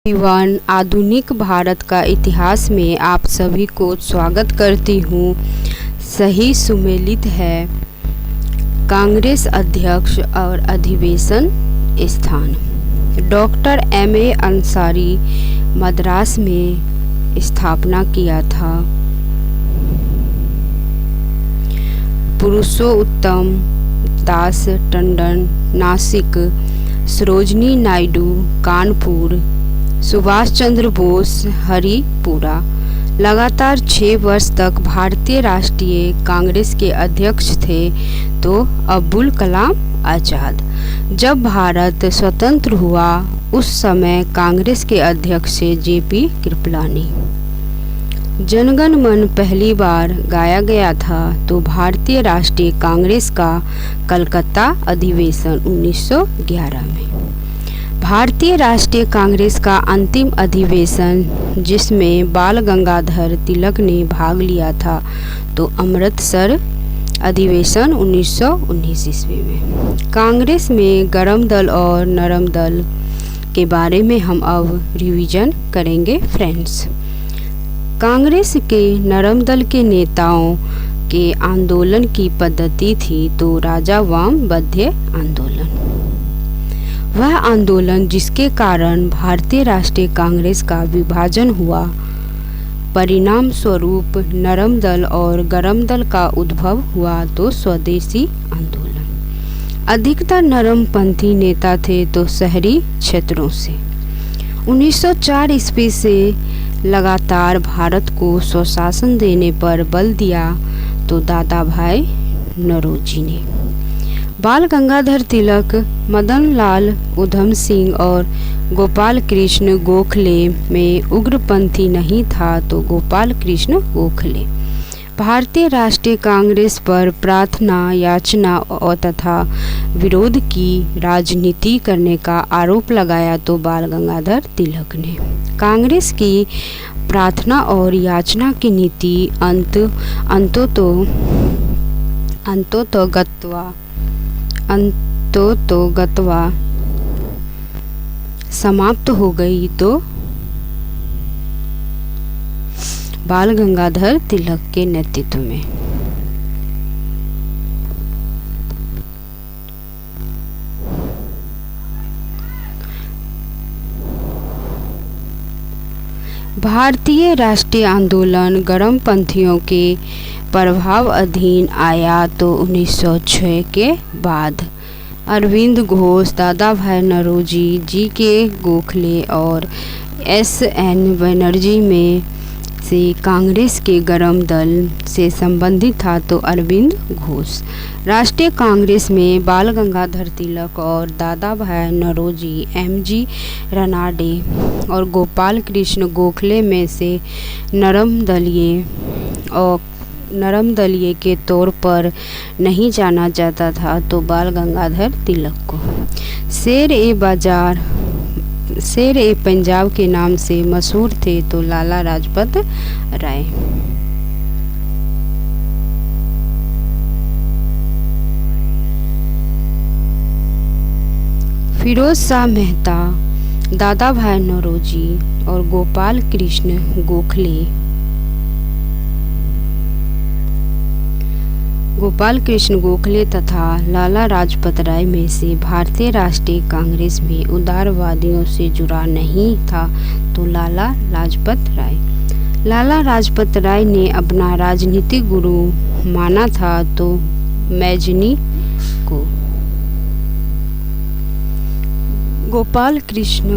एवं आधुनिक भारत का इतिहास में आप सभी को स्वागत करती हूँ। सही सुमेलित है कांग्रेस अध्यक्ष और अधिवेशन स्थान। Doctor M.A. अंसारी मद्रास में स्थापना किया था। पुरुषोत्तम दास टंडन नासिक, सरोजनी नायडू कानपुर, सुभाष चंद्र बोस हरिपुरा लगातार 6 वर्ष तक भारतीय राष्ट्रीय कांग्रेस के अध्यक्ष थे। तो अब्दुल कलाम आज़ाद जब भारत स्वतंत्र हुआ उस समय कांग्रेस के अध्यक्ष थे J.P. कृपलानी। जनगण मन पहली बार गाया गया था तो भारतीय राष्ट्रीय कांग्रेस का कलकत्ता अधिवेशन 1911 में। भारतीय राष्ट्रीय कांग्रेस का अंतिम अधिवेशन जिसमें बाल गंगाधर तिलक ने भाग लिया था तो अमृतसर अधिवेशन 1919 ईस्वी में। कांग्रेस में गरम दल और नरम दल के बारे में हम अब रिवीजन करेंगे फ्रेंड्स। कांग्रेस के नरम दल के नेताओं के आंदोलन की पद्धति थी तो राजा वामबद्ध आंदोलन। वह आंदोलन जिसके कारण भारतीय राष्ट्रीय कांग्रेस का विभाजन हुआ, परिणाम स्वरूप नरम दल और गरम दल का उद्भव हुआ तो स्वदेशी आंदोलन। अधिकतर नरमपंथी नेता थे तो शहरी क्षेत्रों से। 1904 ईस्वी से लगातार भारत को स्वशासन देने पर बल दिया तो दादा भाई नौरोजी ने। बाल गंगाधर तिलक, मदन लाल उधम सिंह और गोपाल कृष्ण गोखले में उग्रपंथी नहीं था तो गोपाल कृष्ण गोखले। भारतीय राष्ट्रीय कांग्रेस पर प्रार्थना याचना और तथा विरोध की राजनीति करने का आरोप लगाया तो बाल गंगाधर तिलक ने। कांग्रेस की प्रार्थना और याचना की नीति अंतोतोगत्वा समाप्त हो गई तो बाल गंगाधर तिलक के नेतृत्व में। भारतीय राष्ट्रीय आंदोलन गरमपंथियों के प्रभाव अधीन आया तो 1906 के बाद अरविंद घोष, दादा भाई नौरोजी, G.K. गोखले और S.N. बनर्जी में से कांग्रेस के गरम दल से संबंधित था तो अरविंद घोष। राष्ट्रीय कांग्रेस में बाल गंगाधर तिलक और दादा भाई नौरोजी, M.G. रनाडे और गोपाल कृष्ण गोखले में से नरम दलीय के तौर पर नहीं जाना जाता था तो बाल गंगाधर तिलक को शेर ए पंजाब के नाम से मशहूर थे तो लाला लाजपत राय। फिरोज शाह मेहता, दादा भाई नौरोजी और गोपाल कृष्ण गोखले तथा लाला लाजपत राय में से भारतीय राष्ट्रीय कांग्रेस में उदारवादियों से जुड़ा नहीं था तो लाला लाजपत राय ने अपना राजनीतिक गुरु माना था तो मैजनी को। गोपाल कृष्ण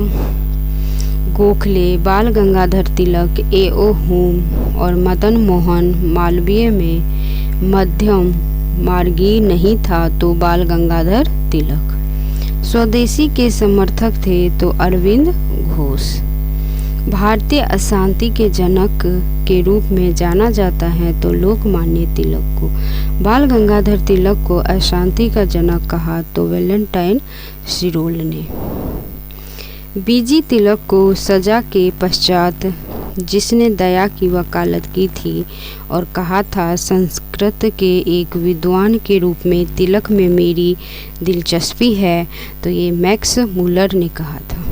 गोखले, बाल गंगाधर तिलक, A.O. हुम और मदन मोहन मालवीय में मध्यम मार्गी नहीं था तो बाल गंगाधर तिलक। स्वदेशी के समर्थक थे तो अरविंद घोष। भारतीय अशांति के जनक के रूप में जाना जाता है तो लोकमान्य तिलक को। बाल गंगाधर तिलक को अशांति का जनक कहा तो वैलेंटाइन सिरोल ने। B.G. तिलक को सजा के पश्चात जिसने दया की वकालत की थी और कहा था संस्कृत के एक विद्वान के रूप में तिलक में मेरी दिलचस्पी है तो ये मैक्स मूलर ने कहा था।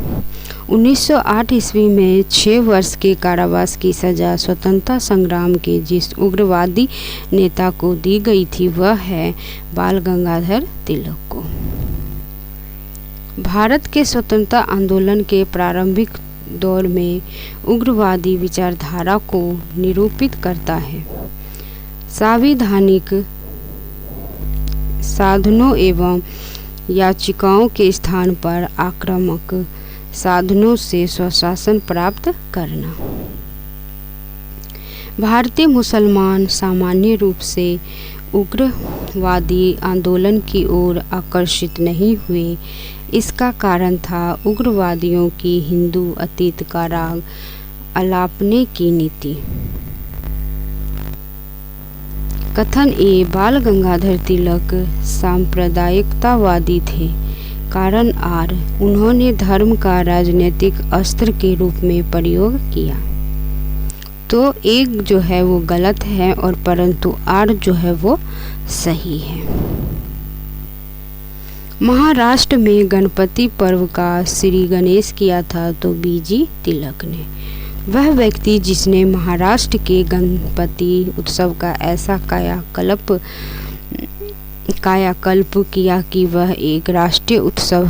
1908 ईस्वी में 6 वर्ष के कारावास की सज़ा स्वतंत्रता संग्राम के जिस उग्रवादी नेता को दी गई थी वह है बाल गंगाधर तिलक को। भारत के स्वतंत्रता आंदोलन के प्रारंभिक दौर में उग्रवादी विचारधारा को निरूपित करता है। संवैधानिक साधनों एवं याचिकाओं के स्थान पर आक्रामक साधनों से स्वशासन प्राप्त करना। भारतीय मुसलमान सामान्य रूप से उग्रवादी आंदोलन की ओर आकर्षित नहीं हुए। इसका कारण था उग्रवादियों की हिंदू अतीत का राग अलापने की नीति। कथन ए बाल गंगाधर तिलक सांप्रदायिकतावादी थे। कारण आर उन्होंने धर्म का राजनीतिक अस्त्र के रूप में प्रयोग किया। तो एक जो है वो गलत है और परंतु आर जो है वो सही है। महाराष्ट्र में गणपति पर्व का श्री गणेश किया था तो बीजी तिलक ने। वह व्यक्ति जिसने महाराष्ट्र के गणपति उत्सव का ऐसा कायाकल्प किया कि वह एक राष्ट्रीय उत्सव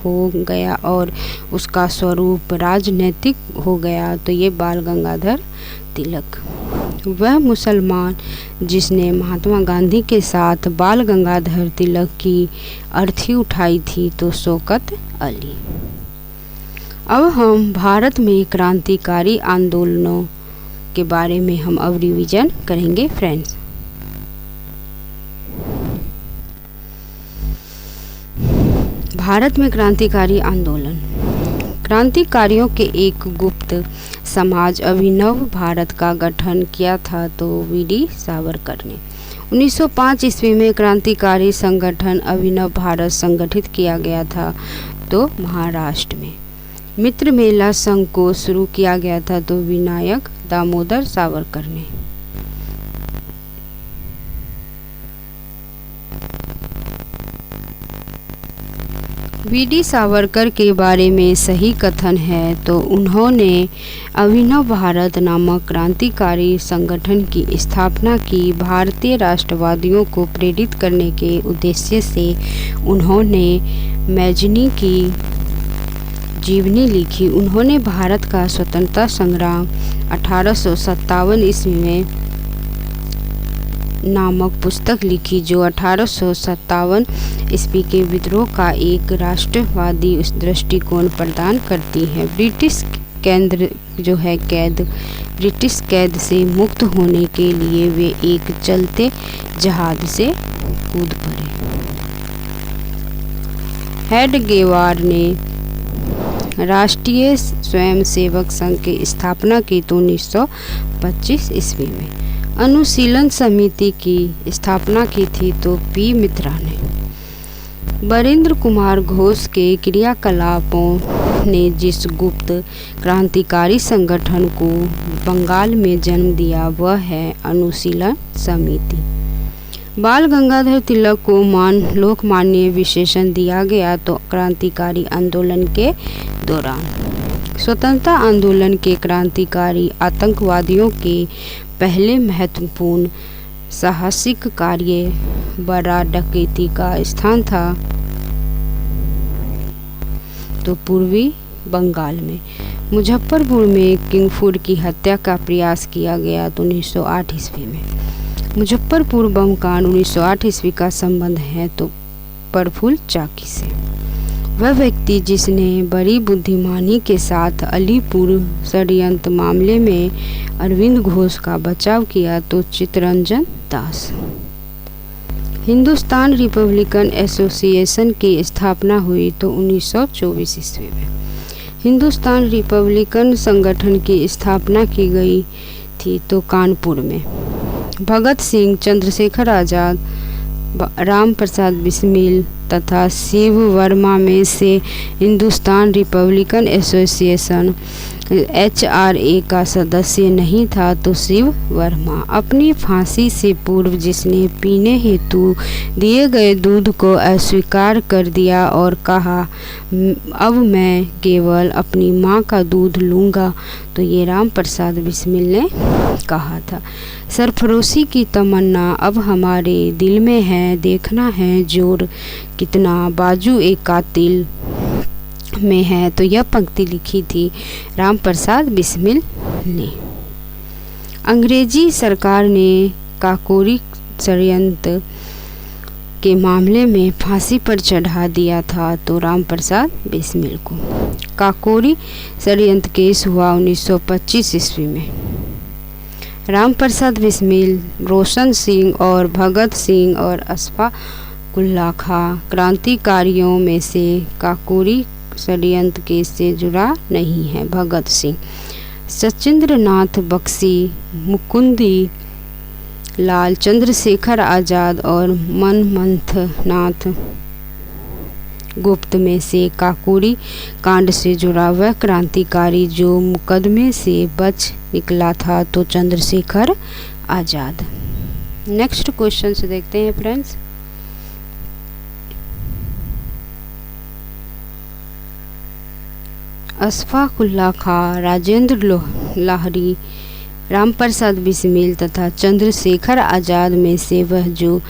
हो गया और उसका स्वरूप राजनीतिक हो गया, तो ये बाल गंगाधर तिलक। वह मुसलमान जिसने महात्मा गांधी के साथ बाल गंगाधर तिलक की अर्थी उठाई थी तो शौकत अली। अब हम भारत में क्रांतिकारी आंदोलनों के बारे में हम अब रिवीजन करेंगे फ्रेंड्स। भारत में क्रांतिकारी आंदोलन। क्रांतिकारियों के एक गुप्त समाज अभिनव भारत का गठन किया था तो वीडी सावरकर ने। 1905 ईस्वी में क्रांतिकारी संगठन अभिनव भारत संगठित किया गया था तो महाराष्ट्र में। मित्र मेला संघ को शुरू किया गया था तो विनायक दामोदर सावरकर ने। वीडी सावरकर के बारे में सही कथन है तो उन्होंने अभिनव भारत नामक क्रांतिकारी संगठन की स्थापना की। भारतीय राष्ट्रवादियों को प्रेरित करने के उद्देश्य से उन्होंने मैजनी की जीवनी लिखी। उन्होंने भारत का स्वतंत्रता संग्राम 1857 ईस्वी में नामक पुस्तक लिखी जो 1857 ईस्वी के विद्रोह का एक राष्ट्रवादी दृष्टिकोण प्रदान करती है। ब्रिटिश कैद से मुक्त होने के लिए वे एक चलते जहाज से कूद पड़े। हेडगेवार ने राष्ट्रीय स्वयंसेवक संघ की स्थापना की तो 1925 ईस्वी में। अनुशीलन समिति की स्थापना की थी तो पी मित्रा ने। बरिंद्र कुमार घोष के क्रियाकलापों ने जिस गुप्त क्रांतिकारी संगठन को बंगाल में जन्म दिया वह है अनुशीलन समिति। बाल गंगाधर तिलक को लोकमान्य विशेषण दिया गया तो क्रांतिकारी आंदोलन के दौरान। स्वतंत्रता आंदोलन के क्रांतिकारी आतंकवादियों के पहले महत्वपूर्ण साहसिक कार्य बड़ा डकैती का स्थान था तो पूर्वी बंगाल में। मुजफ्फरपुर में किंगफुड की हत्या का प्रयास किया गया तो 1908 ईस्वी में। मुजफ्फरपुर बम कांड 1908 ईस्वी का संबंध है तो प्रफुल्ल चाकी से। वह व्यक्ति जिसने बड़ी बुद्धिमानी के साथ अलीपुर षड्यंत्र मामले में अरविंद घोष का बचाव किया तो चित्तरंजन दास। हिंदुस्तान रिपब्लिकन एसोसिएशन की स्थापना हुई तो 1924 ईस्वी में। हिंदुस्तान रिपब्लिकन संगठन की स्थापना की गई थी तो कानपुर में। भगत सिंह, चंद्रशेखर आज़ाद, राम प्रसाद बिस्मिल, तथा शिव वर्मा में से हिंदुस्तान रिपब्लिकन एसोसिएशन HRA का सदस्य नहीं था तो शिव वर्मा। अपनी फांसी से पूर्व जिसने पीने हेतु दिए गए दूध को अस्वीकार कर दिया और कहा अब मैं केवल अपनी माँ का दूध लूँगा, तो ये राम प्रसाद बिस्मिल ने कहा था। सरफरोशी की तमन्ना अब हमारे दिल में है, देखना है जोर कितना बाजू एक कातिल में है, तो यह पंक्ति लिखी थी राम प्रसाद बिस्मिल ने। अंग्रेजी सरकार ने काकोरी षड्यंत्र के मामले में फांसी पर चढ़ा दिया था तो राम प्रसाद बिस्मिल को। काकोरी षड्यंत्र केस हुआ 1925 ईस्वी में। राम प्रसाद बिस्मिल, रोशन सिंह और भगत सिंह और अशफाक उल्लाह खां क्रांतिकारियों में से काकोरी षड्यंत्र केस से जुड़ा नहीं है। भगत सिंह, सचिंद्र नाथ बख्शी, मुकुंदी लाल, चंद्रशेखर आज़ाद और मनमथ नाथ गुप्त में से काकोरी कांड से जुड़ा वह क्रांतिकारी जो मुकदमे से बच निकला था तो चंद्रशेखर आज़ाद। नेक्स्ट क्वेश्चन से देखते हैं फ्रेंड्स। अशफाक उल्लाह खां, राजेंद्र लाहिड़ी, राम प्रसाद बिस्मिल तथा चंद्रशेखर आज़ाद में से वह जो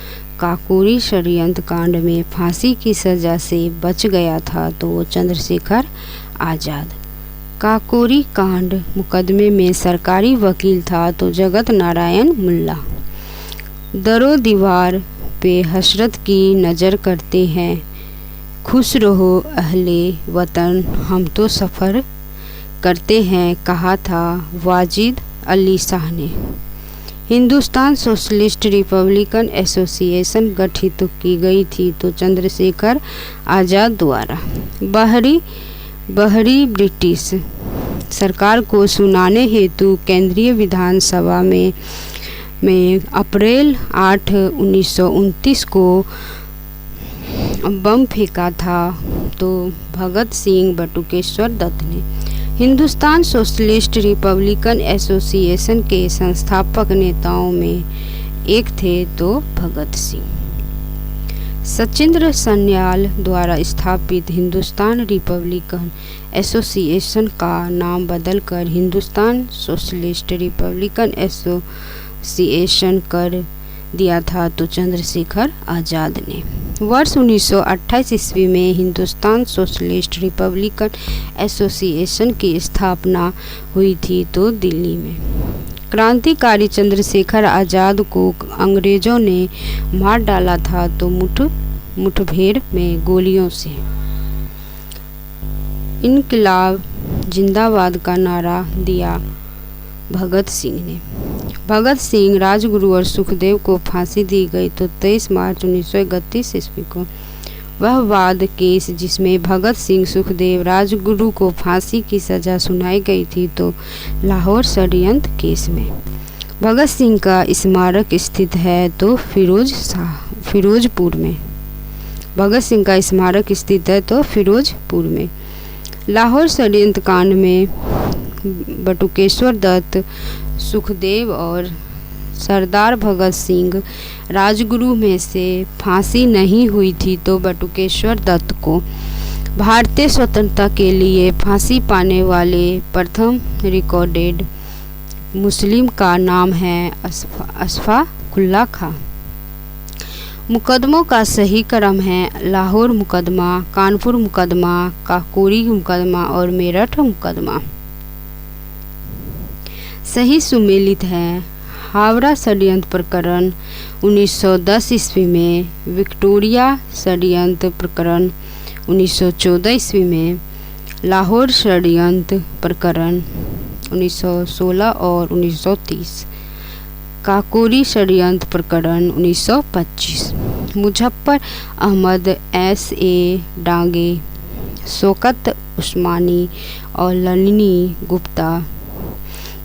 काकोरी षड्यंत्र कांड में फांसी की सज़ा से बच गया था तो वो चंद्रशेखर आज़ाद। काकोरी कांड मुकदमे में सरकारी वकील था तो जगत नारायण मुल्ला। दरो दीवार पे हसरत की नज़र करते हैं, खुश रहो अहले वतन हम तो सफ़र करते हैं, कहा था वाजिद अली शाह ने। हिंदुस्तान सोशलिस्ट रिपब्लिकन एसोसिएशन गठित की गई थी तो चंद्रशेखर आज़ाद द्वारा। बहरी ब्रिटिश सरकार को सुनाने हेतु केंद्रीय विधानसभा में अप्रैल 8, 1929 को बम फेंका था तो भगत सिंह बटुकेश्वर दत्त ने। हिंदुस्तान सोशलिस्ट रिपब्लिकन एसोसिएशन के संस्थापक नेताओं में एक थे तो भगत सिंह। सचिंद्र सन्याल द्वारा स्थापित हिंदुस्तान रिपब्लिकन एसोसिएशन का नाम बदलकर हिंदुस्तान सोशलिस्ट रिपब्लिकन एसोसिएशन कर दिया था तो चंद्रशेखर आज़ाद ने। वर्ष 1928 ईस्वी में हिंदुस्तान सोशलिस्ट रिपब्लिकन एसोसिएशन की स्थापना हुई थी तो दिल्ली में। क्रांतिकारी चंद्रशेखर आज़ाद को अंग्रेज़ों ने मार डाला था तो मुठभेड़ में गोलियों से। इनकलाब जिंदाबाद का नारा दिया भगत सिंह ने। भगत सिंह, राजगुरु और सुखदेव को फांसी दी गई तो 23 मार्च 1931 ईस्वी को। वह वाद केस जिसमें भगत सिंह, सुखदेव, राजगुरु को फांसी की सज़ा सुनाई गई थी तो लाहौर षड्यंत्र केस में। भगत सिंह का स्मारक स्थित है तो फिरोजपुर में। भगत सिंह का स्मारक स्थित है तो फिरोजपुर में। लाहौर षड्यंत्र कांड में बटुकेश्वर दत्त, सुखदेव और सरदार भगत सिंह, राजगुरु में से फांसी नहीं हुई थी तो बटुकेश्वर दत्त को भारतीय स्वतंत्रता के लिए फांसी पाने वाले प्रथम रिकॉर्डेड मुस्लिम का नाम है अशफाक उल्लाह खां। मुकदमों का सही क्रम है लाहौर मुकदमा, कानपुर मुकदमा, काकोरी मुकदमा और मेरठ मुकदमा। सही सुमेलित है हावड़ा षड्यंत्र प्रकरण 1910 ईस्वी में, विक्टोरिया षड्यंत्र प्रकरण 1914 ईस्वी में, लाहौर षड्यंत्र प्रकरण 1916 और 1930, काकोरी षड्यंत्र प्रकरण 1925, मुजफ्फर अहमद S.A. डांगे, शौकत उस्मानी और नलिनी गुप्ता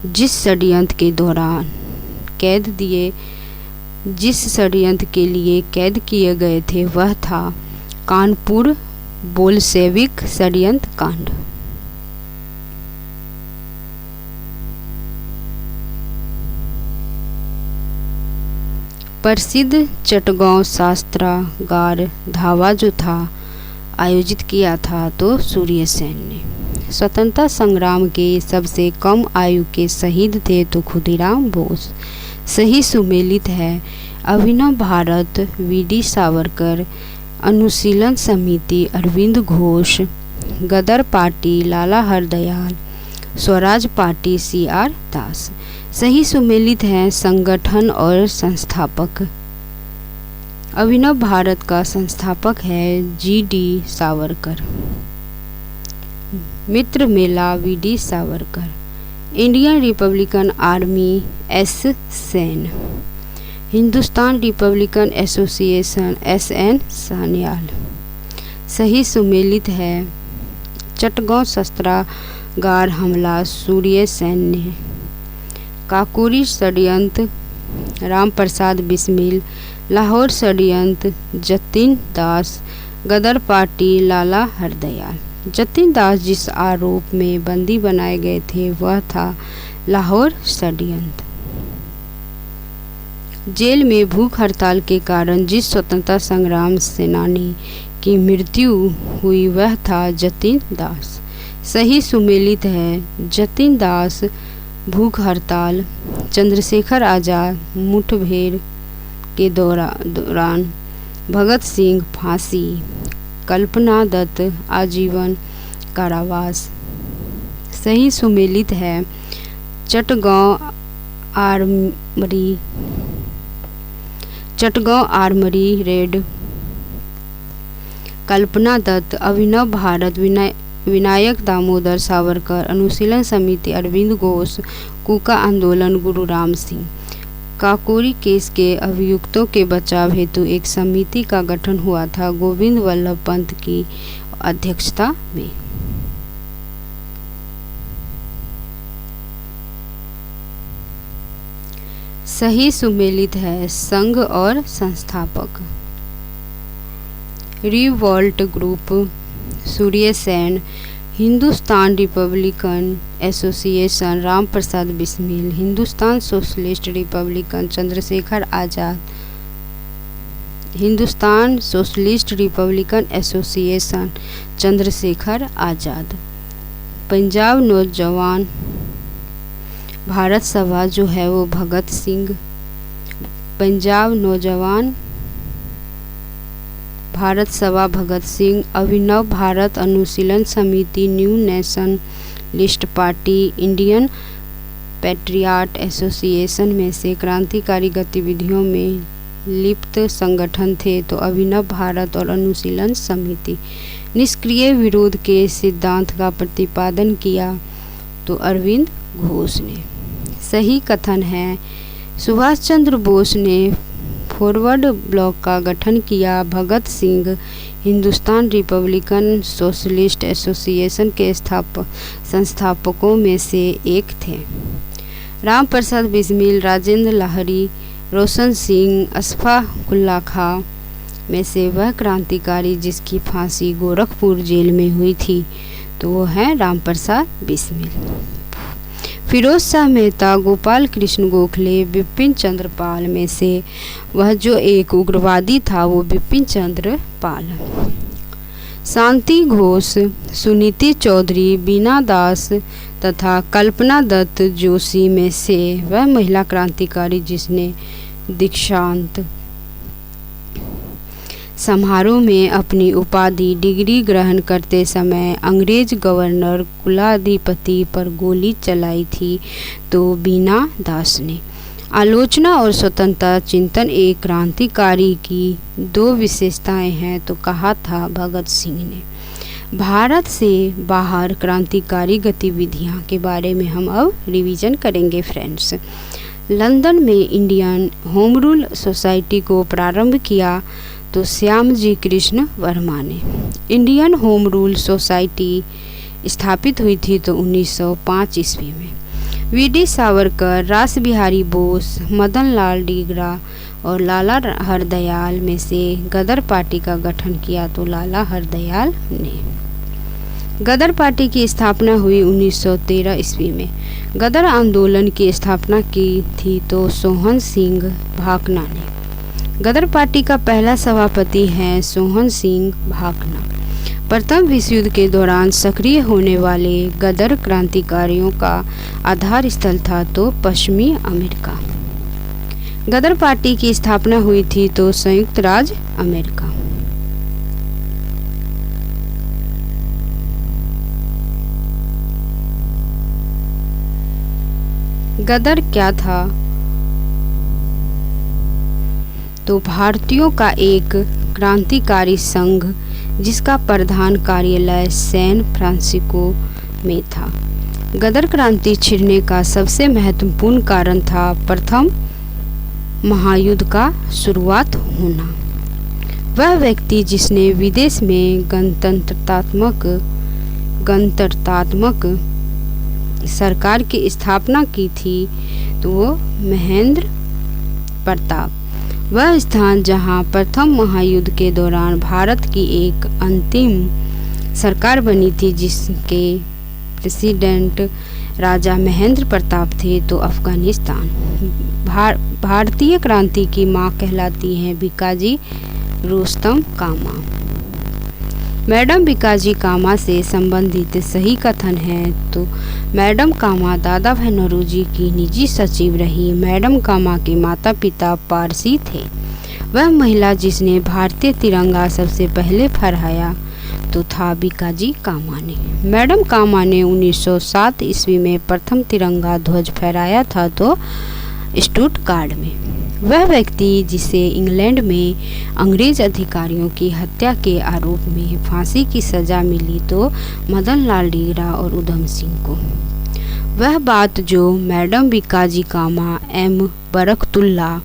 जिस षड्यंत्र के लिए कैद किए गए थे वह था कानपुर बोल्शेविक षड्यंत्र कांड। प्रसिद्ध चटगांव शस्त्रागार धावा जो था आयोजित किया था तो सूर्य सेन ने। स्वतंत्रता संग्राम के सबसे कम आयु के शहीद थे तो खुदीराम बोस। सही सुमेलित है अभिनव भारत वीडी सावरकर, अनुशीलन समिति अरविंद घोष, गदर पार्टी लाला हरदयाल, स्वराज पार्टी CR दास। सही सुमेलित है संगठन और संस्थापक। अभिनव भारत का संस्थापक है GD सावरकर। मित्र मेला VD Savarkar. Indian Republican army S Sen. Hindustan republican association SN Sanyal. सही सुमेलित है चटगांव शस्त्रागार हमला सूर्य सेन ने। काकोरी षड्यंत्र राम प्रसाद बिस्मिल, लाहौर षड्यंत्र जतिन दास, गदर पार्टी लाला हरदयाल। जतिन दास जिस आरोप में बंदी बनाए गए थे वह था लाहौर षड्यंत्र। जेल में भूख हड़ताल के कारण जिस स्वतंत्रता संग्राम सेनानी की मृत्यु हुई वह था जतिन दास। सही सुमेलित है जतिन दास भूख हड़ताल, चंद्रशेखर आज़ाद मुठभेड़ के दौरान, भगत सिंह फांसी, कल्पना दत्त आजीवन कारावास। सही सुमेलित है चटगांव आर्मरी रेड, कल्पना दत्त, अभिनव भारत विनायक दामोदर सावरकर, अनुशीलन समिति अरविंद घोष, कूका आंदोलन गुरु राम सिंह। काकोरी केस के अभियुक्तों के बचाव हेतु एक समिति का गठन हुआ था गोविंद वल्लभ पंत की अध्यक्षता में। सही सुमेलित है संघ और संस्थापक। Revolt group Surya Sen, Hindustan republican association Ram Prasad Bismil, Hindustan socialist republican Chandrashekhar Azad, Hindustan socialist republican association Chandrashekhar Azad. Punjab Naujawan Bharat सभा जो है वो भगत सिंह। पंजाब नौजवान भारत सभा भगत सिंह। अभिनव भारत अनुशीलन समिति new nationalist party Indian patriot association में से क्रांतिकारी गतिविधियों में लिप्त संगठन थे तो अभिनव भारत और अनुशीलन समिति। निष्क्रिय विरोध के सिद्धांत का प्रतिपादन किया तो अरविंद घोष ने। सही कथन है सुभाष चंद्र बोस ने फॉरवर्ड ब्लॉक का गठन किया। Bhagat Singh Hindustan republican socialist association के संस्थापकों में से एक थे। राम प्रसाद बिस्मिल, राजेंद्र लाहिड़ी, रोशन सिंह, अशफाक उल्लाह खां में से वह क्रांतिकारी जिसकी फांसी गोरखपुर जेल में हुई थी तो वो है राम प्रसाद बिस्मिल। फिरोज शाह मेहता, गोपाल कृष्ण गोखले, बिपिन चंद्र पाल में से वह जो एक उग्रवादी था वो बिपिन चंद्र पाल। शांति घोष, सुनीति चौधरी, बीना दास तथा कल्पना दत्त जोशी में से वह महिला क्रांतिकारी जिसने दीक्षांत समारोह में अपनी उपाधि डिग्री ग्रहण करते समय अंग्रेज गवर्नर कुलाधिपति पर गोली चलाई थी तो बीना दास ने। आलोचना और स्वतंत्रता चिंतन एक क्रांतिकारी की दो विशेषताएं हैं तो कहा था भगत सिंह ने। भारत से बाहर क्रांतिकारी गतिविधियां के बारे में हम अब रिवीजन करेंगे फ्रेंड्स। लंदन में इंडियन होम रूल सोसाइटी को प्रारंभ किया तो श्याम जी कृष्ण वर्मा ने। इंडियन होम रूल सोसाइटी स्थापित हुई थी तो 1905 ईस्वी में। वीडी सावरकर, रास बिहारी बोस, मदन लाल डीगरा, और लाला हरदयाल में से गदर पार्टी का गठन किया तो लाला हरदयाल ने। गदर पार्टी की स्थापना हुई 1913 ईस्वी में। गदर आंदोलन की स्थापना की थी तो सोहन सिंह भाकना ने। गदर पार्टी का पहला सभापति है सोहन सिंह भाकना। प्रथम विश्व युद्ध के दौरान सक्रिय होने वाले गदर क्रांतिकारियों का आधार स्थल था तो पश्चिमी अमेरिका। गदर पार्टी की स्थापना हुई थी तो संयुक्त राज्य अमेरिका। गदर क्या था? तो भारतीयों का एक क्रांतिकारी संघ जिसका प्रधान कार्यालय सैन फ्रांसिस्को में था। गदर क्रांति छिड़ने का सबसे महत्वपूर्ण कारण था प्रथम महायुद्ध का शुरुआत होना। वह व्यक्ति जिसने विदेश में गणतंत्रात्मक सरकार की स्थापना की थी तो वो महेंद्र प्रताप। वह स्थान जहां प्रथम महायुद्ध के दौरान भारत की एक अंतिम सरकार बनी थी जिसके प्रेसिडेंट राजा महेंद्र प्रताप थे तो अफगानिस्तान। भारतीय क्रांति की मां कहलाती हैं बीकाजी रुस्तम कामा। मैडम बीकाजी कामा से संबंधित सही कथन है तो मैडम कामा दादा भाई नौरोजी की निजी सचिव रही। मैडम कामा के माता पिता पारसी थे। वह महिला जिसने भारतीय तिरंगा सबसे पहले फहराया तो था बीकाजी कामा ने। मैडम कामा ने 1907 ईस्वी में प्रथम तिरंगा ध्वज फहराया था तो स्टुटगार्ट में। वह व्यक्ति जिसे इंग्लैंड में अंग्रेज अधिकारियों की हत्या के आरोप में फांसी की सजा मिली तो मदन लाल डीगरा और उधम सिंह को। वह बात जो मैडम बीकाजी कामा, एम बरकतुल्ला,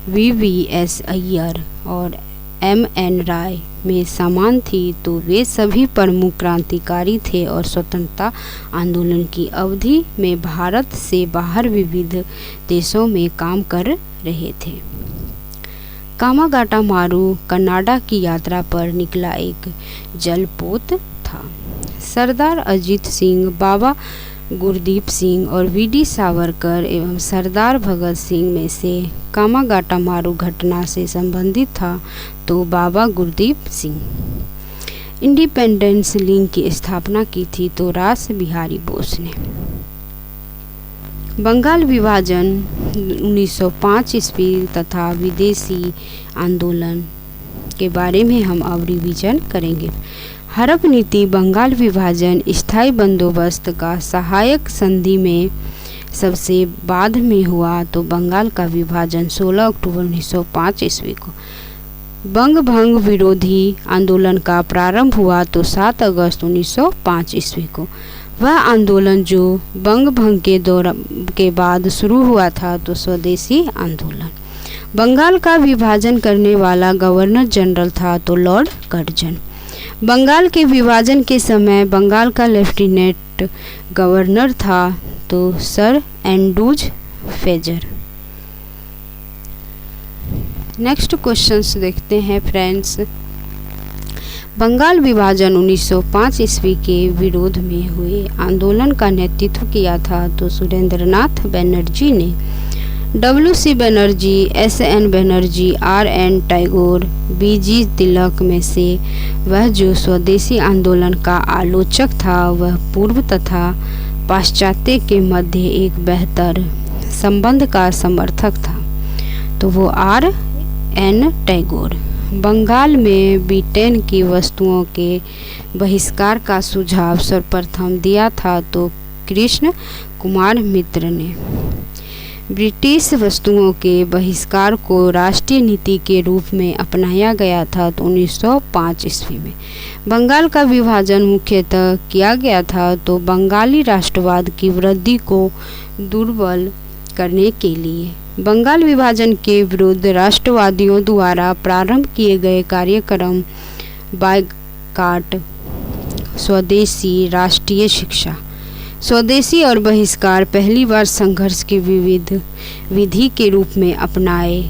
VVS अय्यर और MN राय में समान थी तो वे सभी प्रमुख क्रांतिकारी थे और स्वतंत्रता आंदोलन की अवधि में भारत से बाहर विविध देशों में काम कर रहे थे। कामागाटा मारू कनाडा की यात्रा पर निकला एक जलपोत था। सरदार अजीत सिंह, बाबा गुरदीप सिंह और VD सावरकर एवं सरदार भगत सिंह में से कामागाटा मारू घटना से संबंधित था तो बाबा गुरदीप सिंह। इंडिपेंडेंस लीग की स्थापना की थी तो रास बिहारी बोस ने। बंगाल विभाजन 1905 ईस्वी तथा विदेशी आंदोलन के बारे में हम अब रिवीजन करेंगे। हड़प नीति बंगाल विभाजन स्थायी बंदोबस्त का सहायक संधि में सबसे बाद में हुआ तो बंगाल का विभाजन 16 अक्टूबर 1905 ईस्वी को। बंग भंग विरोधी आंदोलन का प्रारंभ हुआ तो 7 अगस्त 1905 ईस्वी को। वह आंदोलन जो बंग भंग के बाद शुरू हुआ था तो स्वदेशी आंदोलन। बंगाल का विभाजन करने वाला गवर्नर जनरल था तो लॉर्ड कर्जन। बंगाल के विभाजन के समय बंगाल का लेफ्टिनेंट गवर्नर था तो sir Andrews phasor. Next questions देखते हैं फ्रेंड्स। बंगाल विभाजन 1905 ईस्वी के विरोध में हुए आंदोलन का नेतृत्व किया था तो सुरेंद्रनाथ बनर्जी ने। WC Banerjee, SN Banerjee, RN Tagore, BG तिलक में से वह जो स्वदेशी आंदोलन का आलोचक था वह पूर्व तथा पाश्चात्य के मध्य एक बेहतर संबंध का समर्थक था तो वो RN टैगोर। बंगाल में ब्रिटेन की वस्तुओं के बहिष्कार का सुझाव सर्वप्रथम दिया था तो कृष्ण कुमार मित्र ने। ब्रिटिश वस्तुओं के बहिष्कार को राष्ट्रीय नीति के रूप में अपनाया गया था तो 1905 ईस्वी में। बंगाल का विभाजन मुख्यतः किया गया था तो बंगाली राष्ट्रवाद की वृद्धि को दुर्बल करने के लिए। बंगाल विभाजन के विरुद्ध राष्ट्रवादियों द्वारा प्रारंभ किए गए कार्यक्रम बायकॉट, स्वदेशी, राष्ट्रीय शिक्षा, स्वदेशी और बहिष्कार पहली बार संघर्ष के विविध विधि के रूप में अपनाए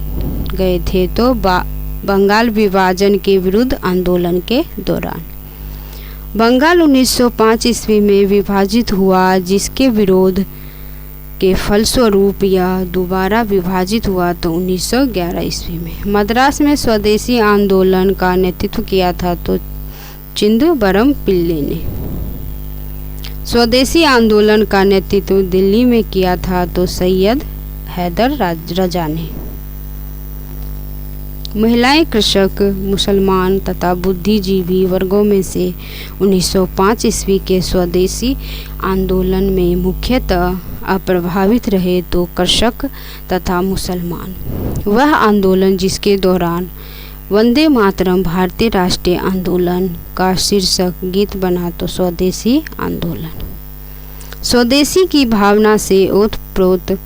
गए थे तो बंगाल विभाजन के विरुद्ध आंदोलन के दौरान। बंगाल 1905 ईस्वी में विभाजित हुआ, जिसके विरोध के फलस्वरूप यह दोबारा विभाजित हुआ तो 1911 ईस्वी में। मद्रास में स्वदेशी आंदोलन का नेतृत्व किया था तो चिदंबरम पिल्ले ने। स्वदेशी आंदोलन का नेतृत्व दिल्ली में किया था तो सैयद हैदर रजा ने। महिलाएं, कृषक, मुसलमान तथा बुद्धिजीवी वर्गों में से 1905 ईस्वी के स्वदेशी आंदोलन में मुख्यतः अप्रभावित रहे तो कृषक तथा मुसलमान। वह आंदोलन जिसके दौरान वंदे मातरम भारतीय राष्ट्रीय आंदोलन का शीर्षक गीत बना तो स्वदेशी आंदोलन। स्वदेशी की भावना से ओतप्रोत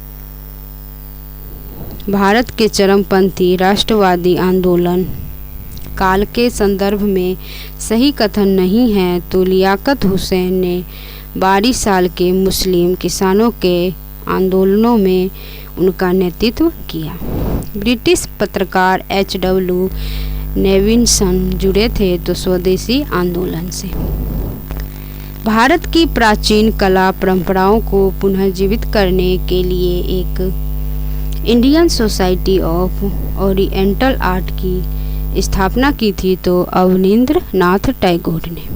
भारत के चरमपंथी राष्ट्रवादी आंदोलन काल के संदर्भ में सही कथन नहीं है तो लियाकत हुसैन ने 12 साल के मुस्लिम किसानों के आंदोलनों में उनका नेतृत्व किया। ब्रिटिश पत्रकार H.W. नेविन्सन जुड़े थे तो स्वदेशी आंदोलन से। भारत की प्राचीन कला परंपराओं को पुनर्जीवित करने के लिए एक Indian society of oriental art की स्थापना की थी तो अवनींद्र नाथ टैगोर ने।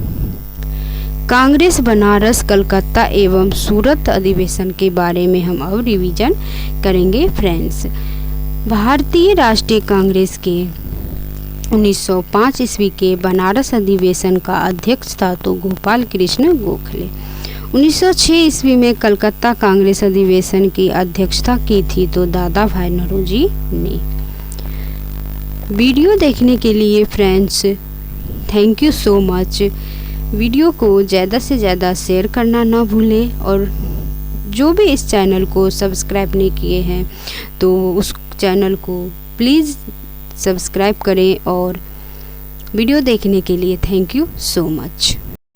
कांग्रेस बनारस, कलकत्ता एवं सूरत अधिवेशन के बारे में हम अब रिवीजन करेंगे फ्रेंड्स। भारतीय राष्ट्रीय कांग्रेस के 1905 ईस्वी के बनारस अधिवेशन का अध्यक्ष था तो गोपाल कृष्ण गोखले। 1906 ईस्वी में कलकत्ता कांग्रेस अधिवेशन की अध्यक्षता की थी तो दादा भाई नौरोजी ने। वीडियो देखने के लिए friends thank you so much. Video को ज़्यादा से ज़्यादा शेयर करना ना भूलें और जो भी इस चैनल को सब्सक्राइब नहीं किए हैं तो उस चैनल को प्लीज़ सब्सक्राइब करें और वीडियो देखने के लिए थैंक यू सो मच।